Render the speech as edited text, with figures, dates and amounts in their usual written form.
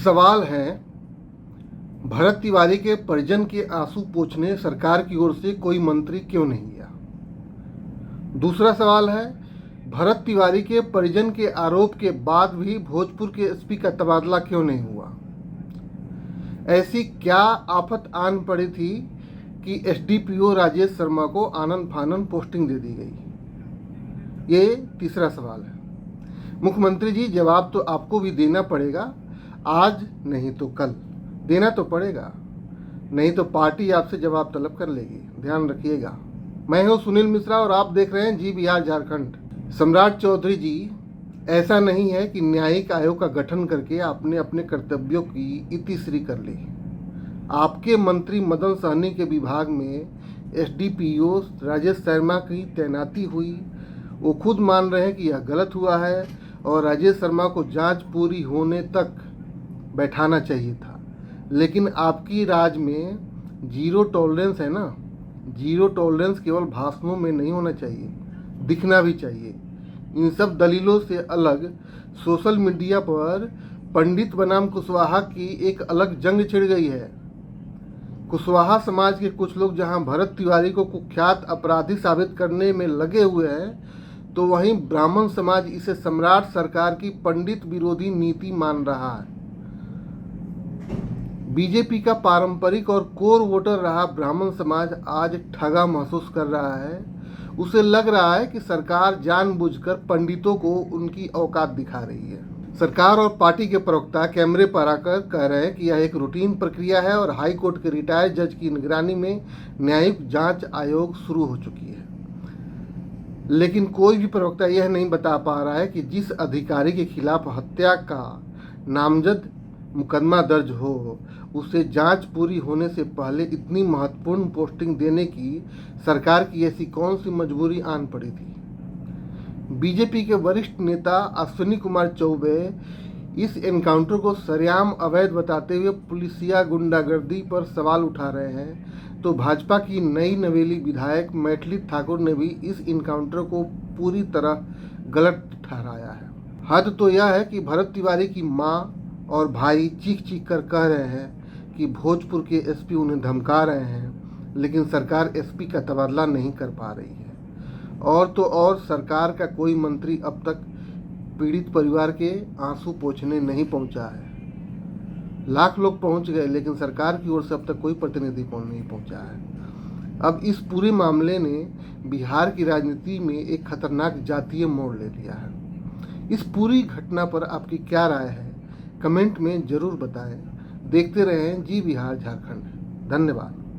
सवाल है, भरत तिवारी के परिजन के आंसू पोंछने सरकार की ओर से कोई मंत्री क्यों नहीं गया। दूसरा सवाल है, भरत तिवारी के परिजन के आरोप के बाद भी भोजपुर के एसपी का तबादला क्यों नहीं हुआ। ऐसी क्या आफत आन पड़ी थी कि एसडीपीओ राजेश शर्मा को आनन फानन पोस्टिंग दे दी गई। ये तीसरा सवाल है। मुख्यमंत्री जी, जवाब तो आपको भी देना पड़ेगा, आज नहीं तो कल देना तो पड़ेगा, नहीं तो पार्टी आपसे जवाब तलब कर लेगी, ध्यान रखिएगा। मैं हूं सुनील मिश्रा और आप देख रहे हैं जी बिहार झारखंड। सम्राट चौधरी जी, ऐसा नहीं है कि न्यायिक आयोग का गठन करके आपने अपने कर्तव्यों की इतिश्री कर ली। आपके मंत्री मदन सहनी के विभाग में एसडीपीओ राजेश शर्मा की तैनाती हुई। वो खुद मान रहे हैं कि यह गलत हुआ है और राजेश शर्मा को जांच पूरी होने तक बैठाना चाहिए था, लेकिन आपकी राज में जीरो टॉलरेंस है ना। जीरो टॉलरेंस केवल भाषणों में नहीं होना चाहिए, दिखना भी चाहिए। इन सब दलीलों से अलग सोशल मीडिया पर पंडित बनाम कुशवाहा की एक अलग जंग छिड़ गई है। कुशवाहा समाज के कुछ लोग जहां भरत तिवारी को कुख्यात अपराधी साबित करने में लगे हुए हैं, तो वहीं ब्राह्मण समाज इसे सम्राट सरकार की पंडित विरोधी नीति मान रहा है। बीजेपी का पारंपरिक और कोर वोटर रहा ब्राह्मण समाज आज ठगा महसूस कर रहा है। उसे लग रहा है कि सरकार जानबूझकर पंडितों को उनकी औकात दिखा रही है। सरकार और पार्टी के प्रवक्ता कैमरे पर आकर कह रहे हैं कि यह एक रूटीन प्रक्रिया है और हाई कोर्ट के रिटायर्ड जज की निगरानी में न्यायिक जांच आयोग शुरू हो चुकी है। लेकिन कोई भी प्रवक्ता यह नहीं बता पा रहा है कि जिस अधिकारी के खिलाफ हत्या का नामजद मुकदमा दर्ज हो, उसे जांच पूरी होने से पहले इतनी महत्वपूर्ण पोस्टिंग देने की सरकार की ऐसी कौन सी मजबूरी आन पड़ी थी। बीजेपी के वरिष्ठ नेता अश्विनी कुमार चौबे इस एनकाउंटर को सरेआम अवैध बताते हुए पुलिसिया गुंडागर्दी पर सवाल उठा रहे हैं, तो भाजपा की नई नवेली विधायक मैथिली ठाकुर ने भी इस एनकाउंटर को पूरी तरह गलत ठहराया है। हद तो यह है कि भरत तिवारी की मां और भाई चीख चीख कर कह रहे हैं कि भोजपुर के एसपी उन्हें धमका रहे हैं, लेकिन सरकार एसपी का तबादला नहीं कर पा रही है। और तो और सरकार का कोई मंत्री अब तक पीड़ित परिवार के आंसू पोंछने नहीं पहुंचा है। लाख लोग पहुंच गए, लेकिन सरकार की ओर से अब तक कोई प्रतिनिधि नहीं पहुंचा है। अब इस पूरे मामले ने बिहार की राजनीति में एक खतरनाक जातीय मोड़ ले लिया है। इस पूरी घटना पर आपकी क्या राय है, कमेंट में जरूर बताएं। देखते रहें जी बिहार झारखंड। धन्यवाद।